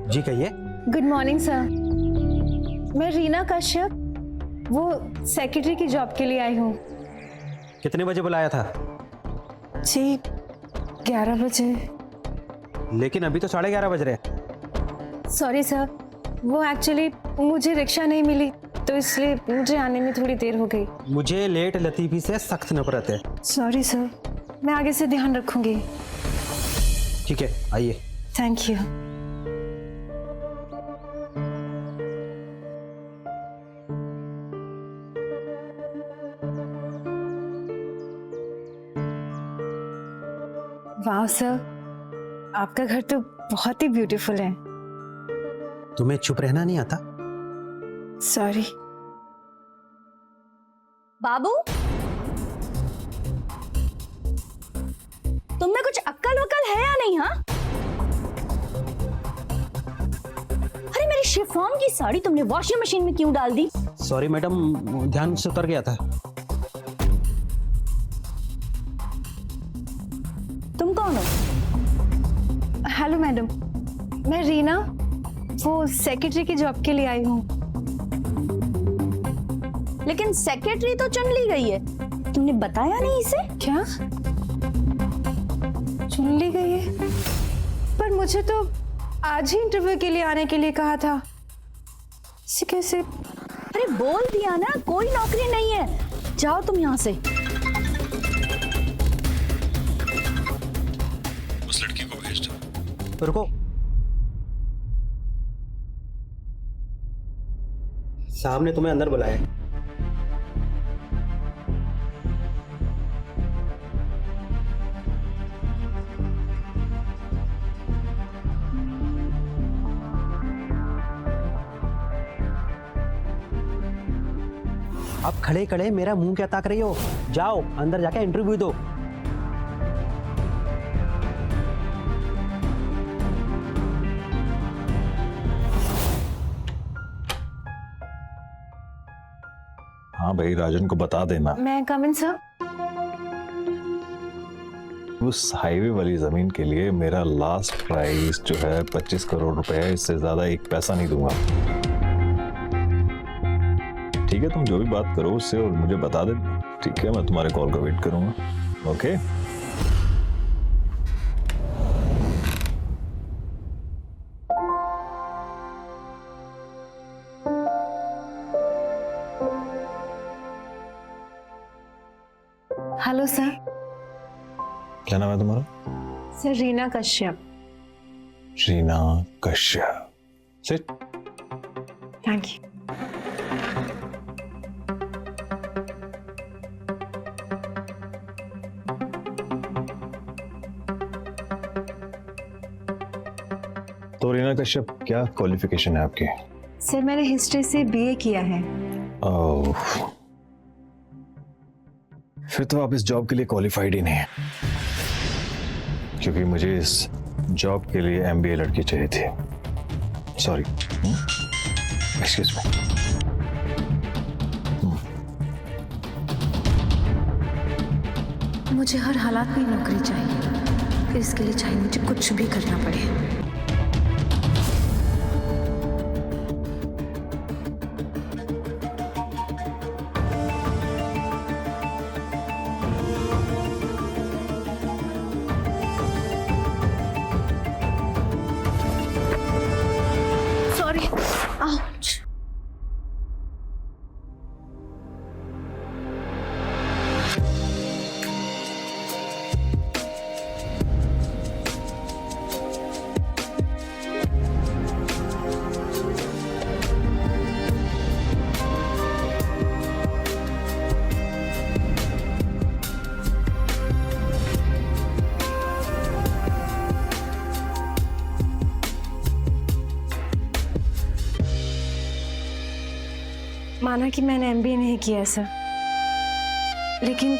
जी कहिए। Good morning sir, मैं रीना कश्यप, वो सेक्रेटरी की जॉब के लिए आई हूँ। कितने बजे बुलाया था? जी 11 बजे। लेकिन अभी तो 11:30 बज रहे हैं। सॉरी सर, वो एक्चुअली मुझे रिक्शा नहीं मिली तो इसलिए मुझे आने में थोड़ी देर हो गई। मुझे लेट लतीफ़ी से सख्त नफरत है। सॉरी सर, मैं आगे से ध्यान रखूंगी। ठीक है, आइए। Thank you. वाह सर, आपका घर तो बहुत ही ब्यूटीफुल है। तुम्हें चुप रहना नहीं आता? सॉरी। बाबू, तुम में कुछ अक्ल वक्ल है या नहीं? हाँ, अरे मेरी शिफॉन की साड़ी तुमने वॉशिंग मशीन में क्यों डाल दी? सॉरी मैडम, ध्यान से उतर गया था। तुम कौन हो? हेलो मैडम, मैं रीना, वो सेक्रेटरी की जॉब के लिए आई हूँ। लेकिन सेक्रेटरी तो चुन ली गई है, तुमने बताया नहीं इसे? क्या चुन ली गई है? पर मुझे तो आज ही इंटरव्यू के लिए आने के लिए कहा था। इसे कैसे? अरे बोल दिया ना, कोई नौकरी नहीं है, जाओ तुम यहाँ से। उस लड़की को भेज दो। रुको, साहब ने तुम्हें अंदर बुलाया। अब खड़े खड़े मेरा मुंह क्या ताक रही हो? जाओ अंदर जाके इंटरव्यू दो। हाँ भाई, राजन को बता देना। मैं कम इन सर? उस हाईवे वाली जमीन के लिए मेरा लास्ट प्राइस जो है 25 करोड़ रुपए है, इससे ज्यादा एक पैसा नहीं दूंगा। ठीक है, तुम जो भी बात करो उससे और मुझे बता दे। ठीक है, मैं तुम्हारे कॉल का वेट करूंगा। ओके। Hello sir. क्या नाम है तुम्हारा? Sir Reena Kashyap. Reena Kashyap. Sit. Thank you. तो रीना कश्यप, क्या क्वालिफिकेशन है आपकी? सर मैंने हिस्ट्री से बीए किया है। ओह, फिर तो आप इस जॉब के लिए क्वालिफाइड ही नहीं है, क्योंकि मुझे इस जॉब के लिए एमबीए लड़की चाहिए थी। Sorry, excuse me. मुझे हर हालात में नौकरी चाहिए, फिर इसके लिए चाहे मुझे कुछ भी करना पड़े। सॉरी। आउच। माना कि मैंने एमबीए नहीं किया सर, लेकिन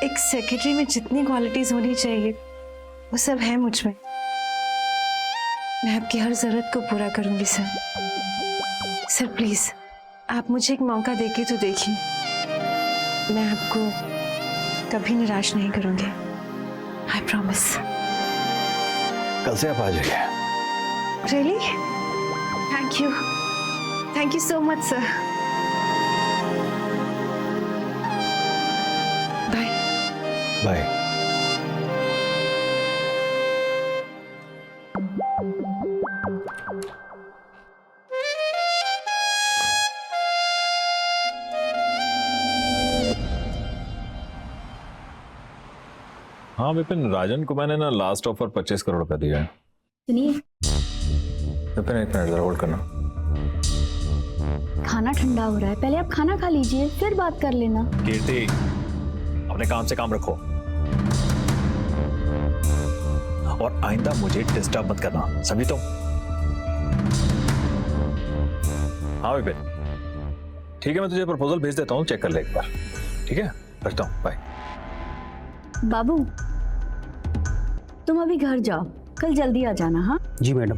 एक सेक्रेटरी में जितनी क्वालिटीज होनी चाहिए वो सब है मुझ में। मैं आपकी हर जरूरत को पूरा करूंगी सर। सर प्लीज आप मुझे एक मौका देके तो देखिए, मैं आपको कभी निराश नहीं करूंगी। I promise. कल से आप आ जाइए। Really? Thank you. Thank you so much, sir. Bye. Bye. हाँ विपिन, राजन को मैंने ना लास्ट ऑफर 25 करोड़ रुपए दिया है। सुनिए, विपिन एक मिनट जरा होल्ड करना। खाना ठंडा हो रहा है, पहले आप खाना खा लीजिए फिर बात कर लेना। कीर्ति, अपने काम से काम रखो और आइंदा मुझे डिस्टर्ब मत करना, समझी तुम? हाँ विपिन, ठीक है, मैं तुझे प्रपोजल भेज देता हूँ, चेक कर ले एक बार। ठीक है, रखता हूँ, बाय। बाबू, तुम अभी घर जाओ, कल जल्दी आ जाना। हाँ जी मैडम।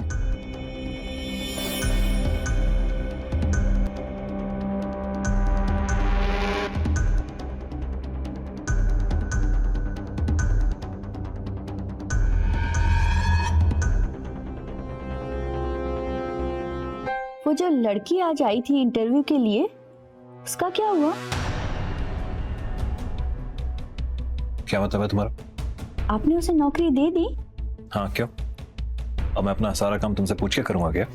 वो जो लड़की आज आई थी इंटरव्यू के लिए, उसका क्या हुआ? क्या मतलब है तुम्हारा? आपने उसे नौकरी दे दी? हाँ, क्यों? अब मैं अपना सारा काम तुमसे पूछ के करूंगा क्या?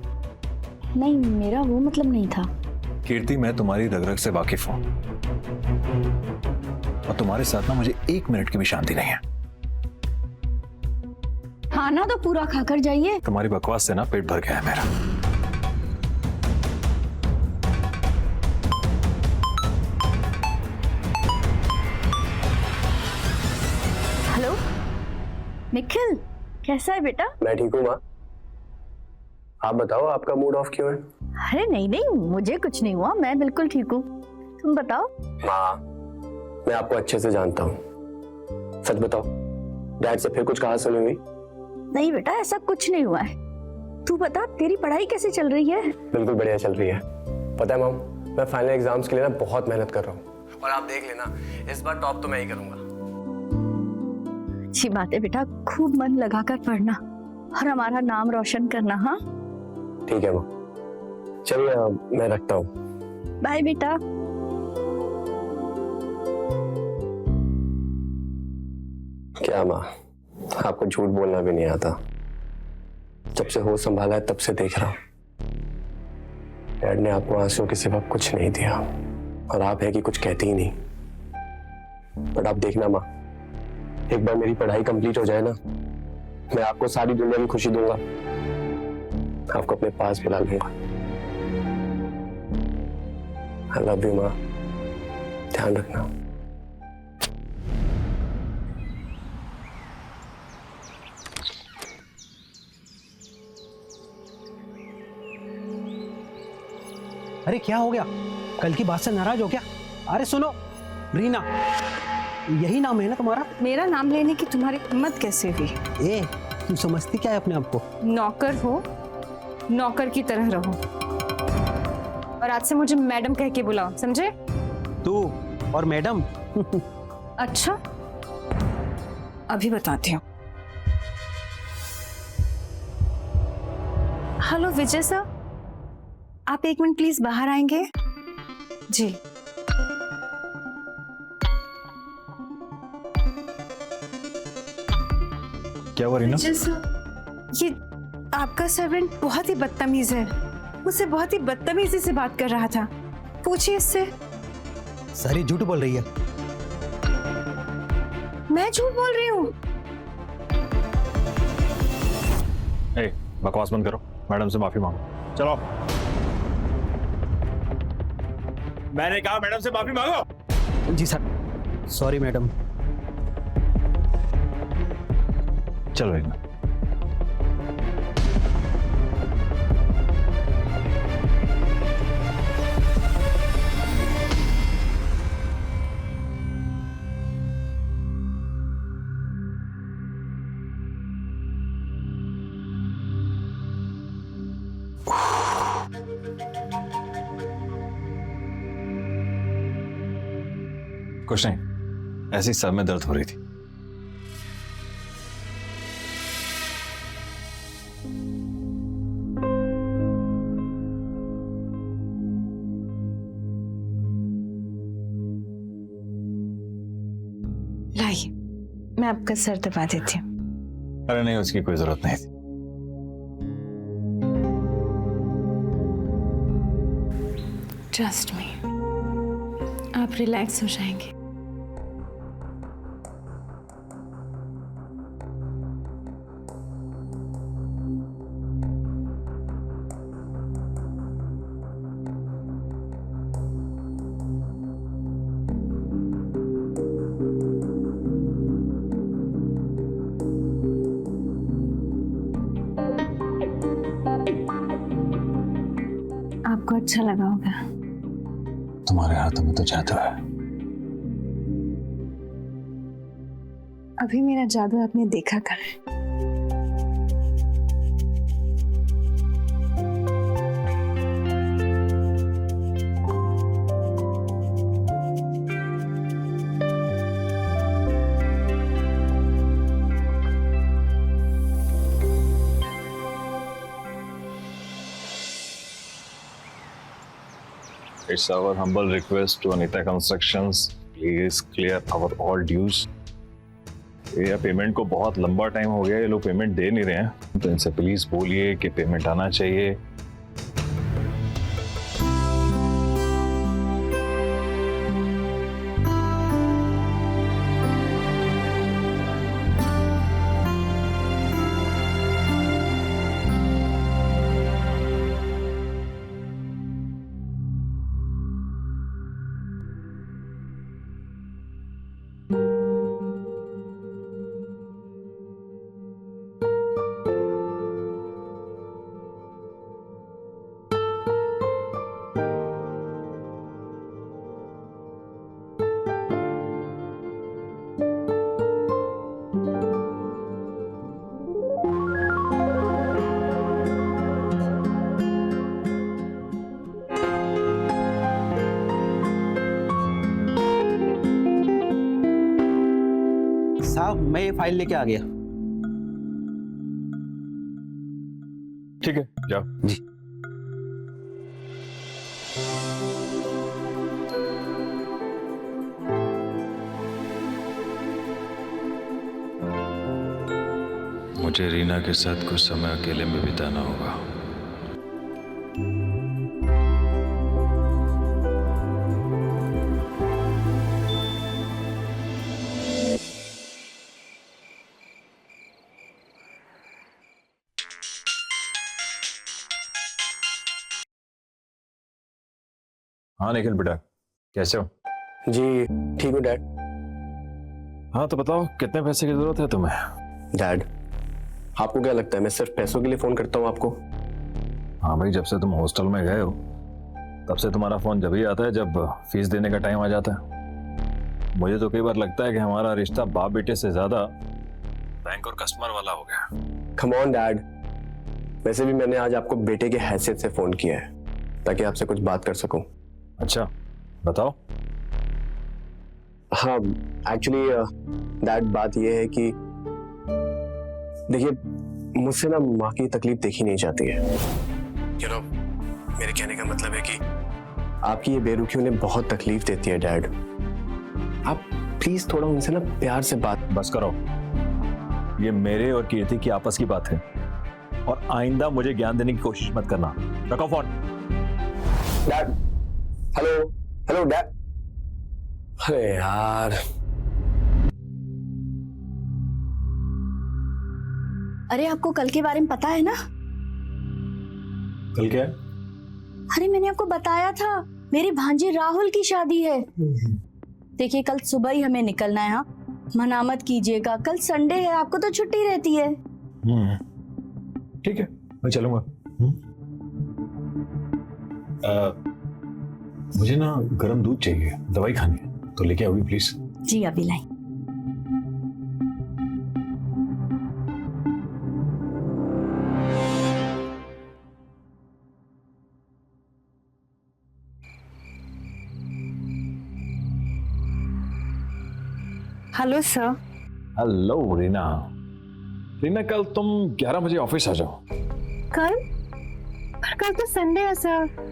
नहीं, मेरा वो मतलब नहीं था। कीर्ति, मैं तुम्हारी रग-रग से वाकिफ हूं और तुम्हारे साथ ना मुझे 1 मिनट की भी शांति नहीं है। खाना तो पूरा खाकर जाइए। तुम्हारी बकवास से ना पेट भर गया है मेरा। हेलो निखिल, कैसा है बेटा? मैं ठीक हूँ माँ। आप बताओ, आपका मूड ऑफ क्यों है? अरे नहीं नहीं, मुझे कुछ नहीं हुआ, मैं बिल्कुल ठीक हूँ। तुम बताओ। माँ, मैं आपको अच्छे से जानता हूँ, सच बताओ, डैड से फिर कुछ कहा सुनी हुई? नहीं बेटा, ऐसा कुछ नहीं हुआ है। तू बता, तेरी पढ़ाई कैसे चल रही है? बिल्कुल बढ़िया चल रही है। पता है मॉम, मैं फाइनल एग्जाम्स के लिए ना बहुत मेहनत कर रहा हूँ और आप देख लेना, इस बार टॉप तो मैं ही करूंगा। अच्छी बात है बेटा, खूब मन लगाकर पढ़ना और हमारा नाम रोशन करना। हाँ ठीक है माँ, चलिए मैं रखता हूँ। बाय बेटा। क्या माँ, आपको झूठ बोलना भी नहीं आता। जब से होश संभाला है तब से देख रहा हूँ, डैड ने आपको आंसुओं के सिवा कुछ नहीं दिया और आप है कि कुछ कहती ही नहीं। बट आप देखना माँ, एक बार मेरी पढ़ाई कंप्लीट हो जाए ना, मैं आपको सारी दुनिया की खुशी दूंगा, आपको अपने पास बुला लूंगा। आई लव यू माँ, ध्यान रखना। अरे क्या हो गया? कल की बात से नाराज हो क्या? अरे सुनो रीना, यही नाम है ना तुम्हारा? मेरा नाम लेने की तुम्हारी हिम्मत कैसे हुई? ए, तुम समझती क्या है अपने आप को? नौकर हो, नौकर की तरह रहो और आज से मुझे मैडम कह के बुलाओ, समझे? तू और मैडम? अच्छा, अभी बताती हूँ। हेलो विजय सर, आप 1 मिनट प्लीज बाहर आएंगे? जी। क्या हुआ रीना? विजय सर, ये आपका सर्वेंट बहुत ही बदतमीज है, मुझसे बहुत ही बदतमीजी से बात कर रहा था, पूछिए इससे। सारी झूठ बोल रही है। मैं झूठ बोल रही हूँ? ए, बकवास बंद करो, मैडम से माफी मांगो। चलो, मैंने कहा मैडम से माफी मांगो। जी सर, सॉरी मैडम। चलो रीना। कुछ नहीं, ऐसी सर में दर्द हो रही थी। मैं आपका सर दबा देती हूँ। अरे नहीं, उसकी कोई जरूरत नहीं थी। ट्रस्ट मी, आप रिलैक्स हो जाएंगे। आपको अच्छा लगा होगा। तुम्हारे हाथों में तो जादू है। अभी मेरा जादू आपने देखा कहाँ है? It's our humble request to Anita Constructions. Please clear our all dues. ये पेमेंट को बहुत लंबा टाइम हो गया, ये लोग पेमेंट दे नहीं रहे हैं, तो इनसे प्लीज बोलिए कि पेमेंट आना चाहिए। साहब, मैं ये फाइल लेके आ गया। ठीक है, जाओ। जी। मुझे रीना के साथ कुछ समय अकेले में बिताना होगा। हाँ निखिल बेटा, कैसे हो? जी ठीक हो डैड। हाँ तो बताओ, कितने पैसे की जरूरत है तुम्हें? डैड, आपको क्या लगता है मैं सिर्फ पैसों के लिए फोन करता हूँ आपको? हाँ भाई, जब से तुम हॉस्टल में गए हो तब से तुम्हारा फोन जब ही आता है जब फीस देने का टाइम आ जाता है। मुझे तो कई बार लगता है कि हमारा रिश्ता बाप बेटे से ज्यादा बैंक और कस्टमर वाला हो गया। कम ऑन डैड, वैसे भी मैंने आज आपको बेटे के हैसियत से फोन किया है ताकि आपसे कुछ बात कर सकूं। अच्छा बताओ। हाँ एक्चुअली डैड, बात यह है कि देखिए, मुझसे ना माँ की तकलीफ देखी नहीं जाती है। You know, मेरे कहने का मतलब है कि आपकी ये बेरुखी उन्हें बहुत तकलीफ देती है डैड। आप प्लीज थोड़ा उनसे ना प्यार से बात। बस करो, ये मेरे और कीर्ति की आपस की बात है और आइंदा मुझे ज्ञान देने की कोशिश मत करना। रखो phone. Dad, hello hello dad. अरे यार, अरे आपको कल के बारे में पता है ना? कल क्या है? अरे मैंने आपको बताया था, मेरे भांजे राहुल की शादी है। देखिए कल सुबह ही हमें निकलना है। हाँ, मना मत कीजिएगा, कल संडे है, आपको तो छुट्टी रहती है। ठीक है, मैं चलूंगा। मुझे ना गर्म दूध चाहिए, दवाई खानी है, तो लेके आओगी प्लीज। जी अभी लाई। Hello sir. Hello Reena. Reena, कल तुम 11 बजे ऑफिस आ जाओ। कल? पर कल तो संडे है सर।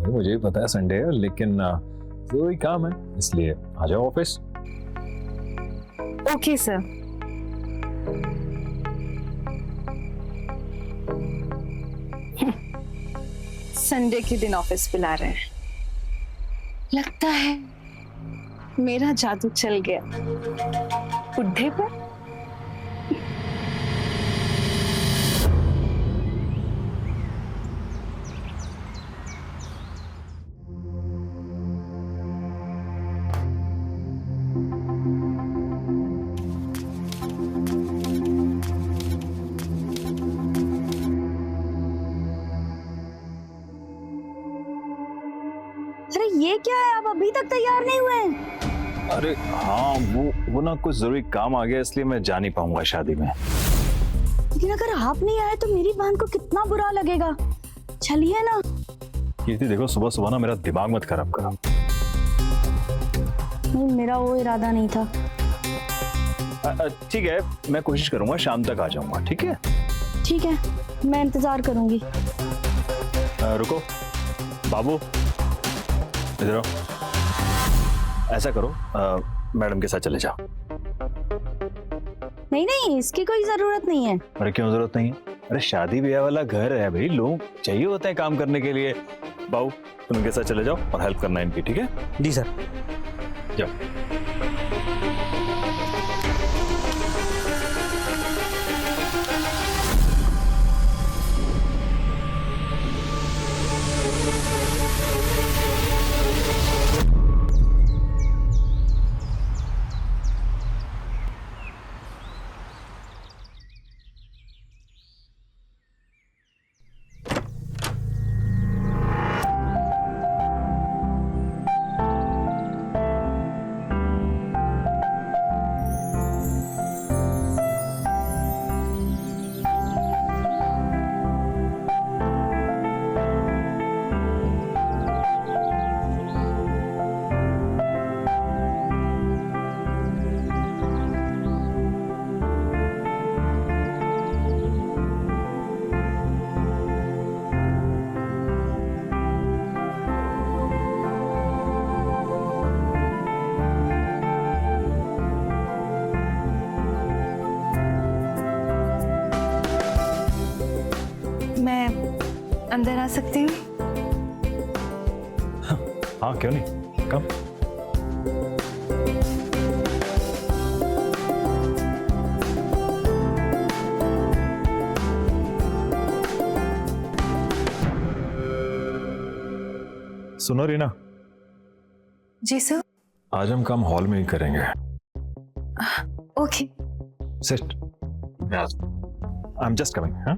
मुझे भी पता है संडे है, लेकिन कोई काम है इसलिए आ जाओ ऑफिस। ओके सर, संडे के दिन ऑफिस बुला रहे हैं। लगता है मेरा जादू चल गया बुढ़े पर। अरे ये क्या है, आप अभी तक तैयार नहीं हुए हैं? अरे हाँ, वो ना कुछ जरूरी काम आ गया, इसलिए मैं जा नहीं पाऊंगा शादी में। लेकिन अगर आप नहीं आए तो मेरी बहन को कितना बुरा लगेगा। चलिए ना। कीर्ति देखो, सुबह सुबह ना मेरा दिमाग मत खराब करो। नहीं, मेरा वो इरादा नहीं था। ठीक है, मैं कोशिश करूंगा, शाम तक आ जाऊंगा। ठीक है? ठीक है, मैं इंतजार करूंगी। रुको बाबू, इधर आओ। ऐसा करो, मैडम के साथ चले जाओ। नहीं नहीं, इसकी कोई जरूरत नहीं है। अरे क्यों जरूरत नहीं है? अरे शादी ब्याह वाला घर है भाई, लोग चाहिए होते हैं काम करने के लिए। बाबू तुम इनके साथ चले जाओ और हेल्प करना इनकी। ठीक है? जी सर। जाओ। मैं अंदर आ सकती हूँ? हाँ क्यों नहीं, कम। सुनो रीना, जी सर। आज हम काम हॉल में ही करेंगे। Okay. Sit. I am just coming. हाँ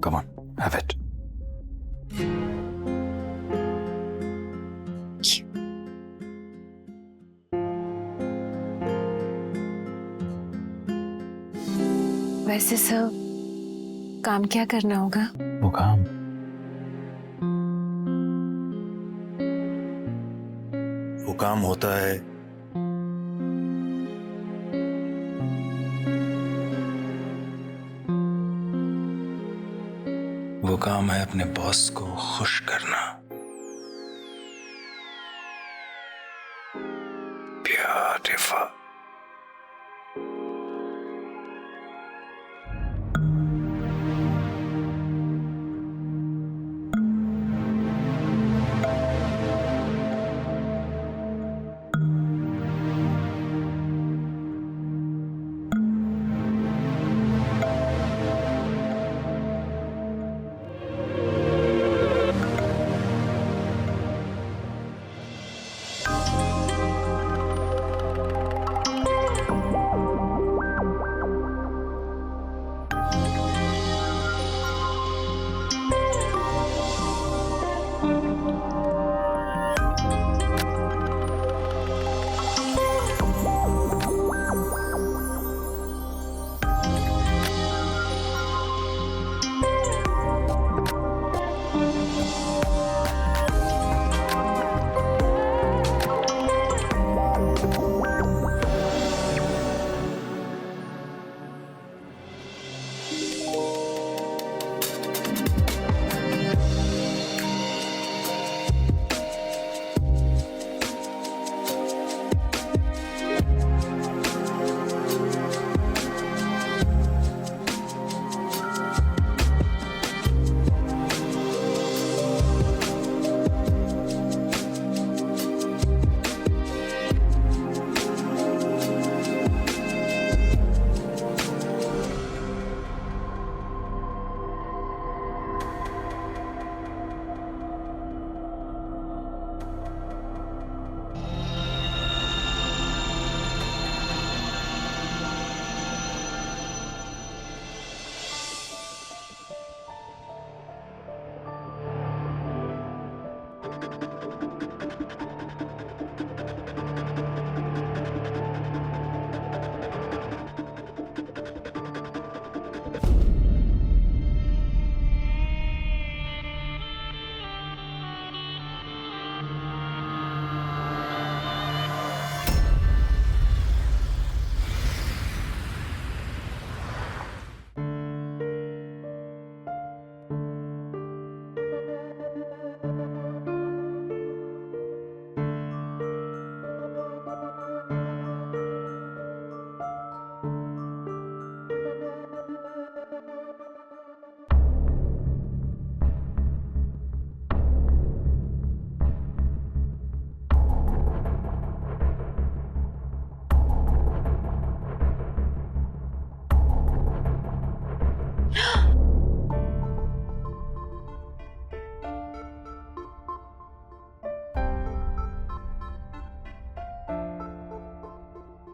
come on, have it. वैसे सर, काम क्या करना होगा? वो काम होता है वो काम है अपने बॉस को खुश करना। ब्यूटीफुल।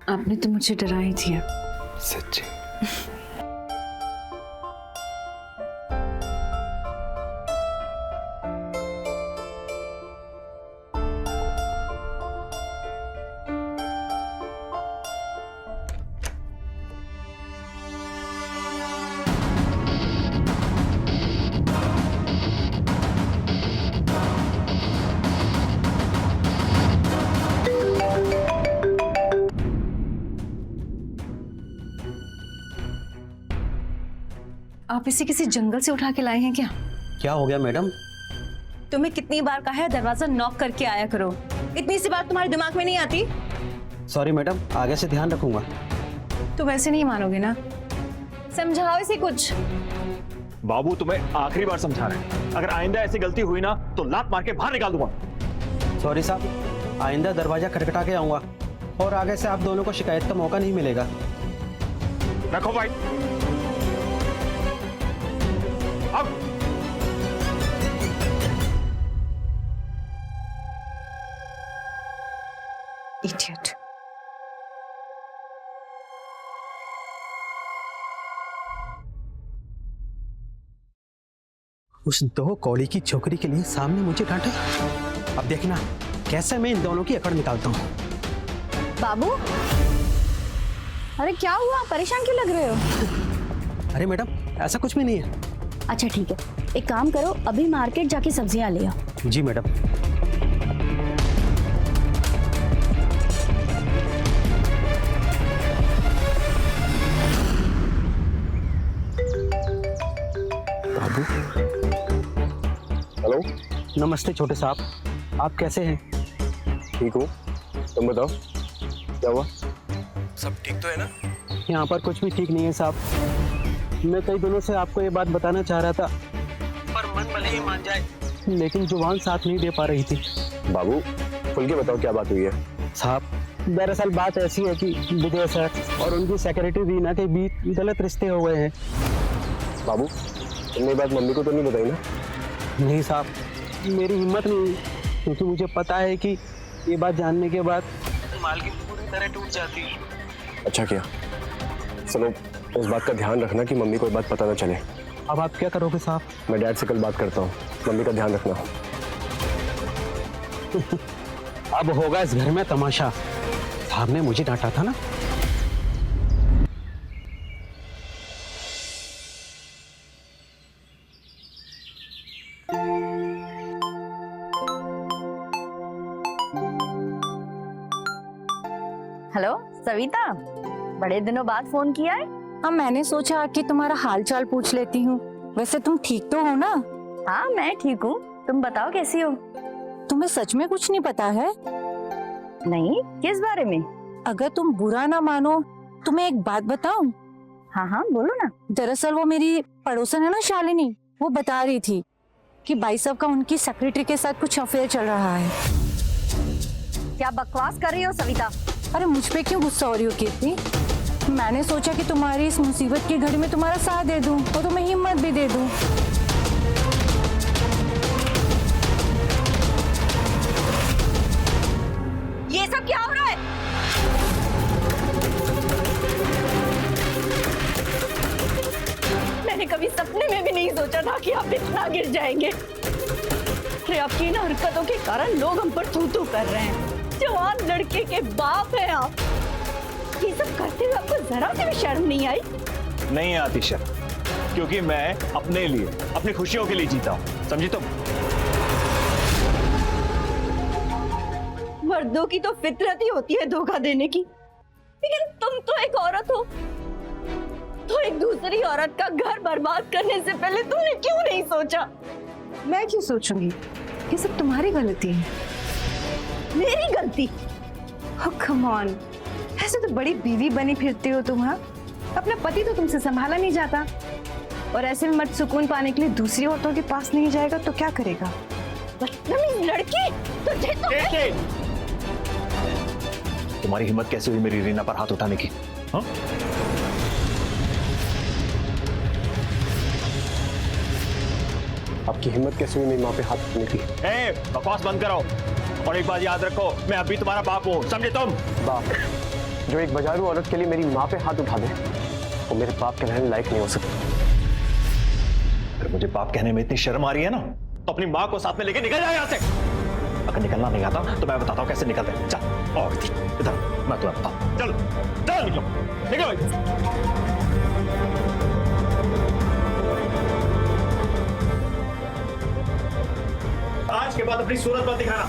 आपने तो मुझे डरा ही दिया। सच्ची। आप इसे किसी जंगल से उठा के लाए हैं क्या? क्या हो गया मैडम? तुम्हें कितनी बार कहा है दरवाजा नॉक करके आया करो, इतनी सी बात तुम्हारे दिमाग में नहीं आती? सॉरी मैडम, आगे से ध्यान रखूंगा। तो वैसे नहीं मानोगे ना, समझाओ इसे कुछ। बाबू तुम्हें आखिरी बार समझा रहे हैं, अगर आइंदा ऐसी गलती हुई ना तो लात मार के बाहर निकाल दूंगा। सॉरी साहब, आइंदा दरवाजा खटखटा के आऊंगा और आगे से आप दोनों को शिकायत का मौका नहीं मिलेगा। रखो भाई। अब इडियट। उस दो कौड़ी की छोकरी के लिए सामने मुझे डांटे। अब देखना कैसे मैं इन दोनों की अकड़ निकालता हूँ। बाबू, अरे क्या हुआ, परेशान क्यों लग रहे हो? अरे मैडम, ऐसा कुछ भी नहीं है। अच्छा ठीक है, एक काम करो, अभी मार्केट जाके सब्जियां ले आओ। जी मैडम। बाबू, हेलो। नमस्ते छोटे साहब, आप कैसे हैं? ठीक हूँ, तुम बताओ क्या हुआ? सब ठीक तो है ना? यहाँ पर कुछ भी ठीक नहीं है साहब। मैं कई दिनों से आपको ये बात बताना चाह रहा था, पर मन भले ही मान जाए, लेकिन जुबान साथ नहीं दे पा रही थी। बाबू, खुल के बताओ क्या बात हुई है? साहब, दरअसल बात ऐसी है कि विजय सर और उनकी सेक्रेटरी रीना के बीच गलत रिश्ते हो गए हैं। बाबू, तुमने ये बात मम्मी को तो नहीं बताई ना? नहीं साहब, मेरी हिम्मत नहीं, क्योंकि मुझे पता है कि ये बात जानने के बाद मालकिन पूरी तरह टूट जाती है। अच्छा किया। सुनो, इस बात का ध्यान रखना कि मम्मी को ये बात पता ना चले। अब आप क्या करोगे साहब? मैं डैड से कल बात करता हूँ, मम्मी का ध्यान रखना। अब होगा इस घर में तमाशा। साहब ने मुझे डांटा था ना। हेलो सविता, बड़े दिनों बाद फोन किया है। हाँ, मैंने सोचा कि तुम्हारा हाल चाल पूछ लेती हूँ। वैसे तुम ठीक तो हो ना? हाँ मैं ठीक हूँ, तुम बताओ कैसी हो? तुम्हें सच में कुछ नहीं पता है? नहीं, किस बारे में? अगर तुम बुरा ना मानो तो मैं एक बात बताऊं? हाँ हाँ बोलो ना। दरअसल वो मेरी पड़ोसन है ना शालिनी, वो बता रही थी कि भाई साहब का उनकी सेक्रेटरी के साथ कुछ अफेयर चल रहा है। क्या बकवास कर रही हो सविता? अरे मुझ पे क्यों गुस्सा हो रही हो कीर्ति? मैंने सोचा कि तुम्हारी इस मुसीबत की घड़ी में तुम्हारा साथ दे दूं और तुम्हें हिम्मत भी दे दूं। ये सब क्या हो रहा है? मैंने कभी सपने में भी नहीं सोचा था कि आप इतना गिर जाएंगे। अरे आपकी इन हरकतों के कारण लोग हम पर थू-थू कर रहे हैं। जवान लड़के के बाप हैं आप। ये सब करते हुए आपको जरा सी भी शर्म नहीं आई? नहीं आती शर्म, क्योंकि मैं अपने लिए, अपनी खुशियों के लिए जीता हूँ, समझी तुम? मर्दों की तो फितरत ही होती है धोखा देने की, लेकिन तुम तो एक औरत हो, तो एक दूसरी औरत का घर बर्बाद करने से पहले तुमने क्यों नहीं सोचा? मैं क्यों सोचूंगी? ये सब तुम्हारी गलती है। मेरी गलती? Oh, come on. ऐसे तो बड़ी बीवी बनी फिरती हो तुम। हाँ, अपना पति तो तुमसे संभाला नहीं जाता, और ऐसे में मर्द सुकून पाने के लिए दूसरी औरतों के पास नहीं जाएगा तो क्या करेगा? बदतमीज लड़की, तुझे तो तुम्हारी हिम्मत कैसे हुई मेरी रीना पर हाथ उठाने की? हाँ? आपकी हिम्मत कैसे हुई मेरी माँ पे हाथ रखने की? बकवास बंद करो, और एक बात याद रखो, मैं अभी तुम्हारा बाप हूँ, समझे तुम? बाप जो एक बाजारू औरत के लिए मेरी माँ पे हाथ उठा दे, वो मेरे बाप के रहने लायक नहीं हो सकता। अगर मुझे बाप कहने में इतनी शर्म आ रही है ना, तो अपनी माँ को साथ में लेके निकल जाए यहाँ से। अगर निकलना नहीं आता तो मैं बताता हूँ कैसे निकलते हैं। चल और इधर, मैं तुम्हें बताऊँ। चल चल, निकलो निकलो। आज के बाद अपनी सूरत मत दिखाना।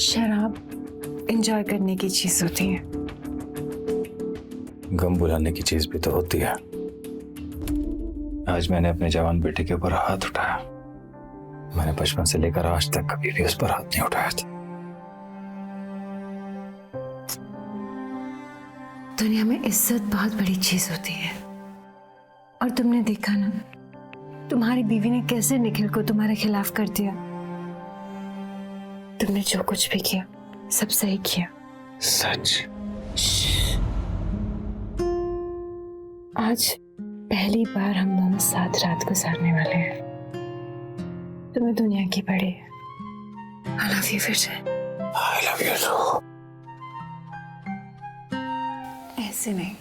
शराब एंजॉय करने की चीज होती है। गम बुलाने की चीज भी तो होती है। आज मैंने अपने जवान बेटे के ऊपर हाथ उठाया। मैंने बचपन से लेकर आज तक कभी भी उस पर हाथ नहीं उठाया था। दुनिया में इज्जत बहुत बड़ी चीज होती है, और तुमने देखा ना तुम्हारी बीवी ने कैसे निखिल को तुम्हारे खिलाफ कर दिया। तुमने जो कुछ भी किया सब सही किया। सच? आज पहली बार हम दोनों साथ रात गुजारने वाले हैं। तुम्हें दुनिया की पड़ी है। I love you फिर से। I love you too। ऐसे नहीं,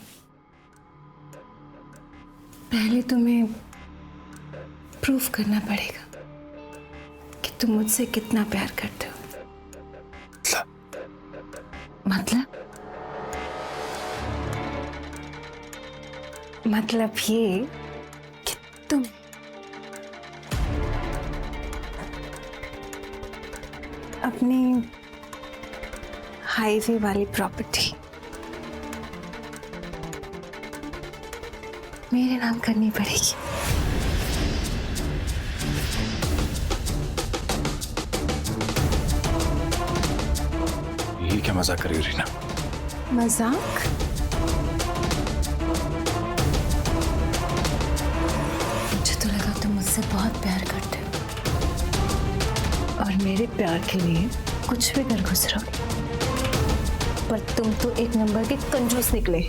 पहले तुम्हें प्रूफ करना पड़ेगा कि तुम मुझसे कितना प्यार करते हो। मतलब ये कि तुम अपनी हाईवे वाली प्रॉपर्टी मेरे नाम करनी पड़ेगी। ये क्या मजाक कर रही हो रीना? मजाक? मुझे तो लगा तुम मुझसे बहुत प्यार करते हो, और मेरे प्यार के लिए कुछ भी कर गुजरोगे, पर तुम तो एक नंबर के कंजूस निकले।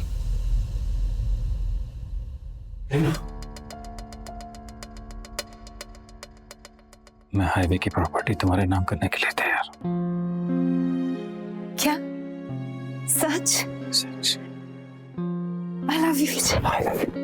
मैं हाईवे की प्रॉपर्टी तुम्हारे नाम करने के लिए तैयार। क्या? सच? सच। I love you Vijay. I love you।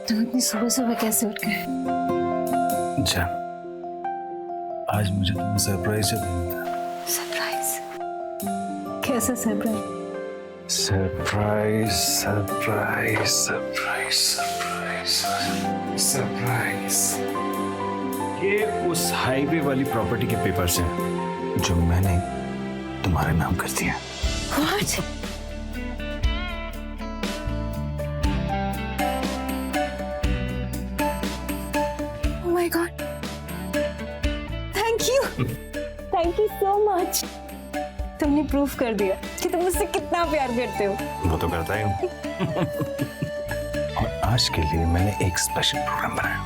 तुम इतनी सुबह सुबह कैसे उठ गए? जान, आज मुझे तुम्हें सरप्राइज देना था। सरप्राइज? कैसा surprise? Surprise surprise surprise surprise surprise. ये उस हाईवे वाली प्रॉपर्टी के पेपर्स हैं जो मैंने तुम्हारे नाम कर दिया। What? Thank you so much. तुमने प्रूफ कर दिया कि तुम मुझसे कितना प्यार करते हो। वो तो करता ही हूँ। और आज के लिए मैंने एक स्पेशल प्रोग्राम बनाया।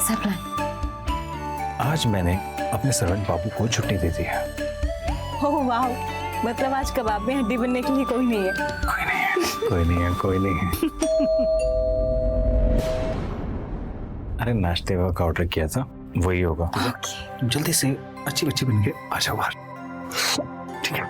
सरप्राइज। आज मैंने अपने सर्वेंट बाबू को छुट्टी दे दी है। ओह वाह, मतलब आज कबाब में हड्डी बनने के लिए कोई नहीं है। कोई नहीं है, कोई नहीं है, कोई नहीं है। अरे नाश्ते का ऑर्डर किया था, वही होगा। जल्दी से अच्छी बच्ची बन के आ जाओ बाहर। ठीक है।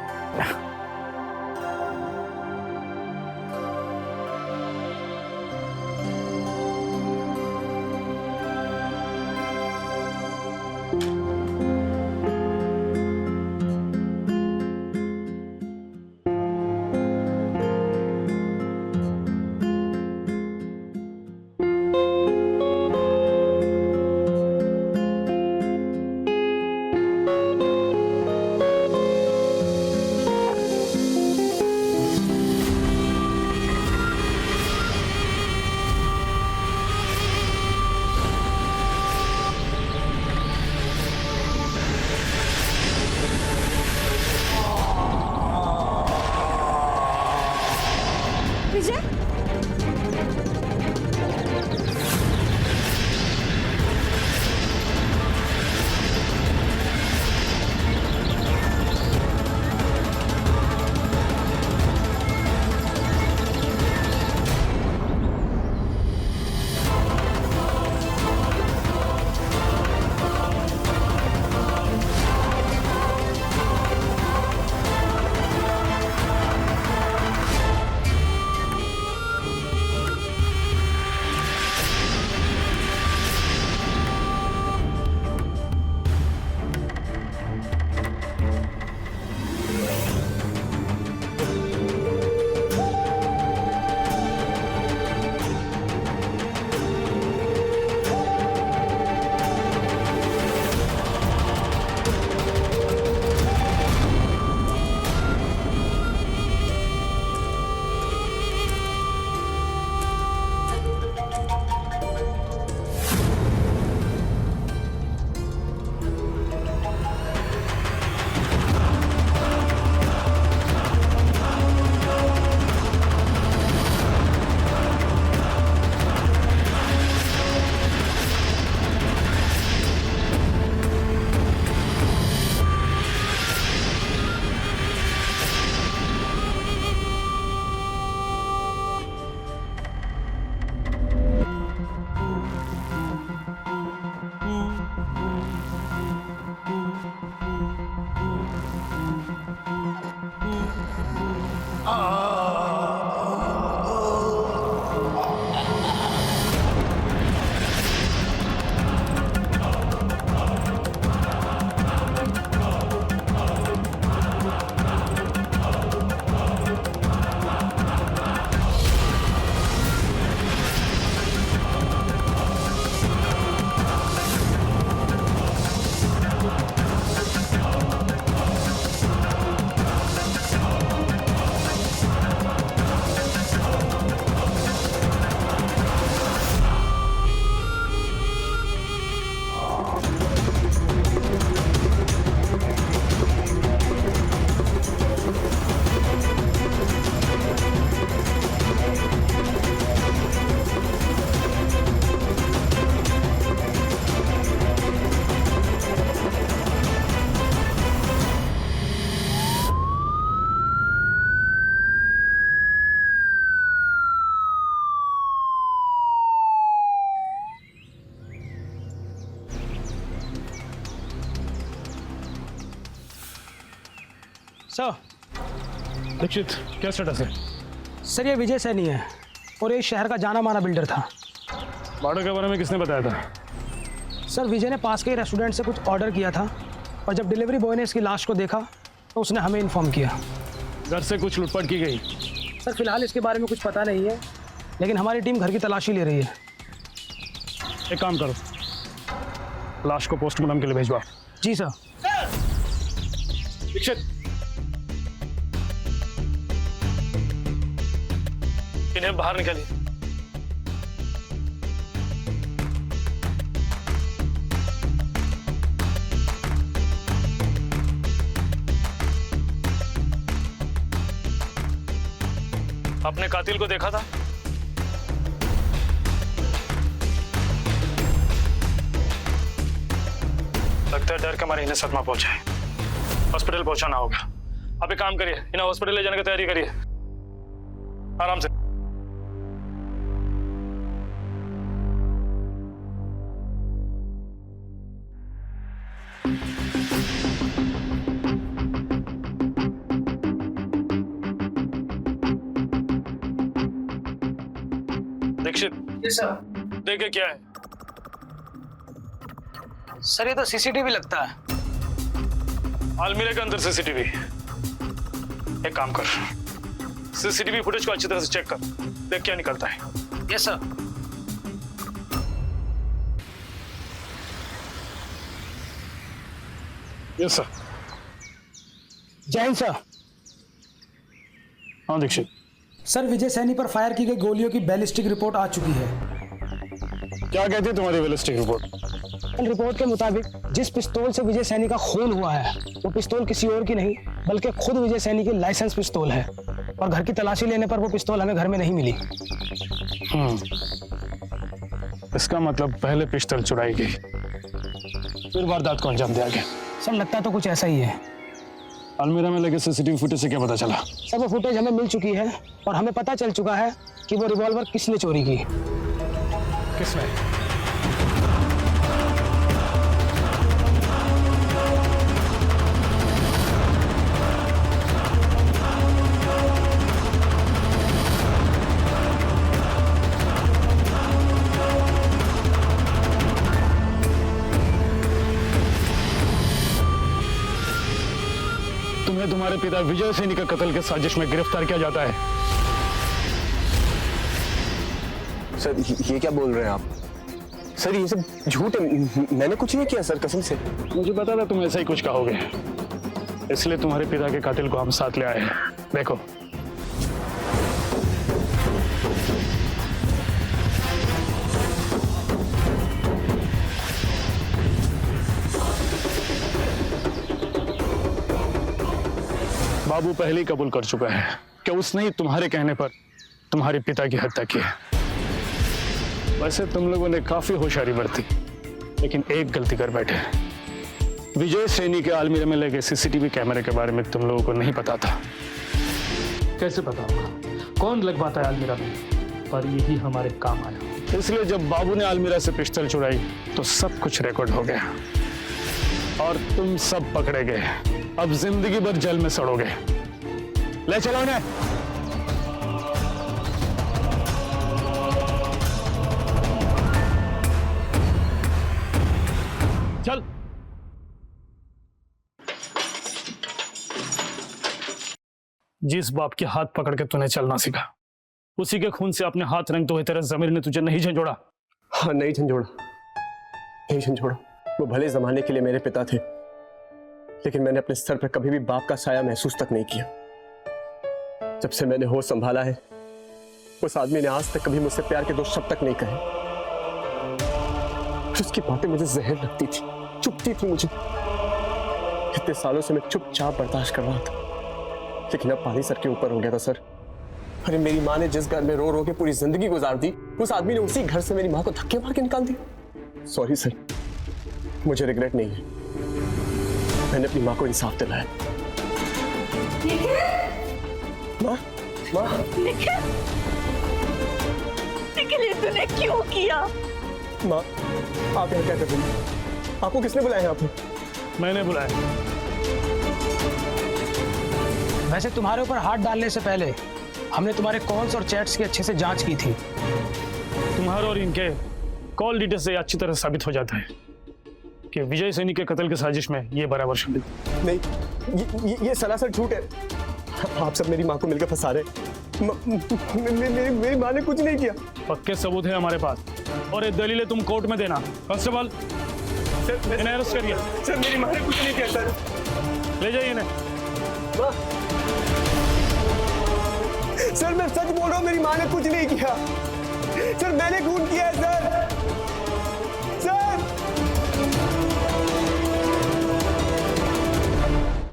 विजय, सर। दीक्षित, क्या स्टेटस है? सर ये विजय सैनी है और ये शहर का जाना माना बिल्डर था। बाड़े के बारे में किसने बताया था? सर विजय ने पास के रेस्टोरेंट से कुछ ऑर्डर किया था और जब डिलीवरी बॉय ने इसकी लाश को देखा तो उसने हमें इन्फॉर्म किया। घर से कुछ लूटपाट की गई? सर फिलहाल इसके बारे में कुछ पता नहीं है, लेकिन हमारी टीम घर की तलाशी ले रही है। एक काम करो, लाश को पोस्टमार्टम के लिए भेजवा। जी सर। दीक्षित, इन्हें बाहर निकालिए। आपने कातिल को देखा था? लगता है डर के मारे इन्हें सदमा पहुंचा है। हॉस्पिटल पहुंचाना होगा। आप एक काम करिए, इन्हें हॉस्पिटल ले जाने की तैयारी करिए, आराम से। दीक्षित, देखे क्या है? सर ये तो सीसीटीवी लगता है। अलमीरा के अंदर सीसीटीवी। एक काम कर, सीसीटीवी फुटेज को अच्छी तरह से चेक कर, देख क्या निकलता है। Yes sir. Yes sir. जय हिंद सर। हाँ दीक्षित। सर विजय सैनी पर फायर की गई गोलियों की बैलिस्टिक रिपोर्ट आ चुकी है। क्या कहती है तुम्हारी बैलिस्टिक रिपोर्ट? रिपोर्ट के मुताबिक जिस पिस्तौल से विजय सैनी का खून हुआ है वो पिस्तौल किसी और की नहीं बल्कि खुद विजय सैनी की लाइसेंस पिस्तौल है, और घर की तलाशी लेने पर वो पिस्तौल हमें घर में नहीं मिली। इसका मतलब पहले पिस्टल चुराई गई, फिर वारदात को अंजाम दिया गया। सर लगता तो कुछ ऐसा ही है। अलमीरा में लगे सीसीटीवी फुटेज से क्या पता चला? सर वो फुटेज हमें मिल चुकी है और हमें पता चल चुका है कि वो रिवॉल्वर किसने चोरी की। किसने? तुम्हें तुम्हारे पिता विजय सैनी का कत्ल के साजिश में गिरफ्तार किया जाता है। सर ये क्या बोल रहे हैं आप? सर ये सब झूठ है, मैंने कुछ नहीं किया सर, कसम से। मुझे पता था तुम ऐसा ही कुछ कहोगे, इसलिए तुम्हारे पिता के कातिल को हम साथ ले आए हैं। देखो, बाबू पहले ही कबूल कर चुका है कि उसने ही तुम्हारे कहने पर तुम्हारे पिता की हत्या की है। वैसे तुम लोगों ने काफी होशियारी बरती, लेकिन एक गलती कर बैठे। विजय सैनी के अलमीरा में लगे सीसीटीवी कैमरे के बारे में तुम लोगों को नहीं पता था। कैसे पता होगा? कौन लगवाता है अलमीरा में? पर यही हमारे काम आया। इसलिए जब बाबू ने अलमीरा से पिस्टल चुराई तो सब कुछ रिकॉर्ड हो गया और तुम सब पकड़े गए। अब जिंदगी भर जेल में सड़ोगे। ले चलो उन्हें। चल। जिस बाप के हाथ पकड़ के तूने चलना सीखा, उसी के खून से अपने हाथ रंगते हुए तेरे ज़मीर ने तुझे नहीं झंझोड़ा। हाँ नहीं झंझोड़ा, नहीं झंझोड़ा। वो भले जमाने के लिए मेरे पिता थे, लेकिन मैंने अपने सर पर कभी भी बाप का साया महसूस तक नहीं किया। जब से मैंने होश संभाला है, उस आदमी ने आज तक कभी मुझसे प्यार के दो शब्द तक नहीं कहे। उसकी बातें मुझे जहर लगती थी, चुभती थी मुझे। इतने सालों से मैं चुपचाप बर्दाश्त कर रहा था, लेकिन अब पानी सर के ऊपर हो गया था सर। अरे मेरी माँ ने जिस घर में रो रो के पूरी जिंदगी गुजार दी, उस आदमी ने उसी घर से मेरी माँ को धक्के मार के निकाल दिया। सॉरी सर, मुझे रिग्रेट नहीं है। मैंने अपनी माँ को इंसाफ दिलाया। माँ, माँ। निखिल, ये तूने क्यों किया? माँ, आप यहाँ क्या कर रही हैं? आपको किसने बुलाया यहाँ पे? मैंने बुलाया। वैसे तुम्हारे ऊपर हाथ डालने से पहले हमने तुम्हारे कॉल्स और चैट्स की अच्छे से जांच की थी। तुम्हारे और इनके कॉल डिटेल से अच्छी तरह साबित हो जाता है कि विजय सैनी के कत्ल के साजिश में ये बराबर शामिल। नहीं, ये सरासर झूठ है। आप सब मेरी माँ को मिलकर फंसा रहे। मेरी माँ ने कुछ नहीं किया। पक्के सबूत है हमारे पास और ये दलीलें तुम कोर्ट में देना। कांस्टेबल, इन्हें अरेस्ट करिए। सर मेरी माँ ने कुछ नहीं किया सर। ले जाइए इन्हें। सर मैं सच बोल रहा हूँ, मेरी माँ ने कुछ नहीं किया। सर मैंने खून किया है सर।